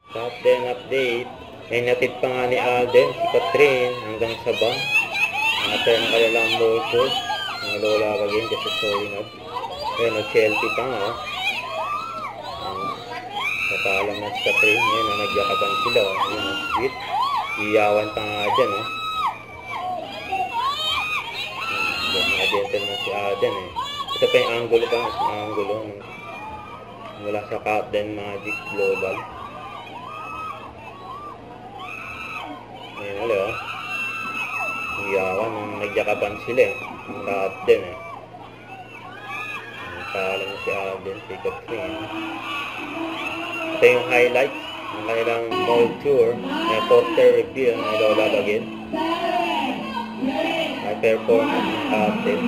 Top 10 update. May natid pa nga ni Alden, si Catherine, hanggang sa bang. After ng kanilang motor, mga lola again, just a showing up. Ayun, Chelsea pa nga. Napaalam na si Catherine. Ayun, nagyakapan sila. Ayun, sweet. Iyawan pa nga dyan. Mga gentleman si Alden. Ito pa yung angulo pa. Angulo. Mula sa Captain Magic Global. Ayan ulit iyawan nung nagyakapan sila ang lahat din Paalam si Alden, si Catherine. Ito yung highlights ng kanilang mall tour na poster reveal na ilalagin ay performance ng Alden.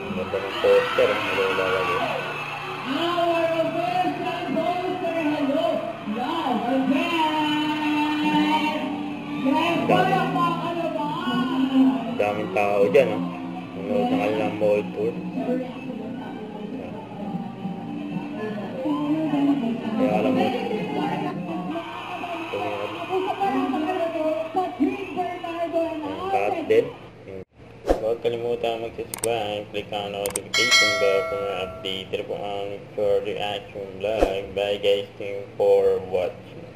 Ang ganda ng poster na ilalagin. Daming tao dyan, nanood na kanilang mall tour. Kaya alam mo, lahat din. Huwag kalimutan mag-subscribe, click ang notification bell for more update po ang further action vlog. Bye guys, thank you for watching.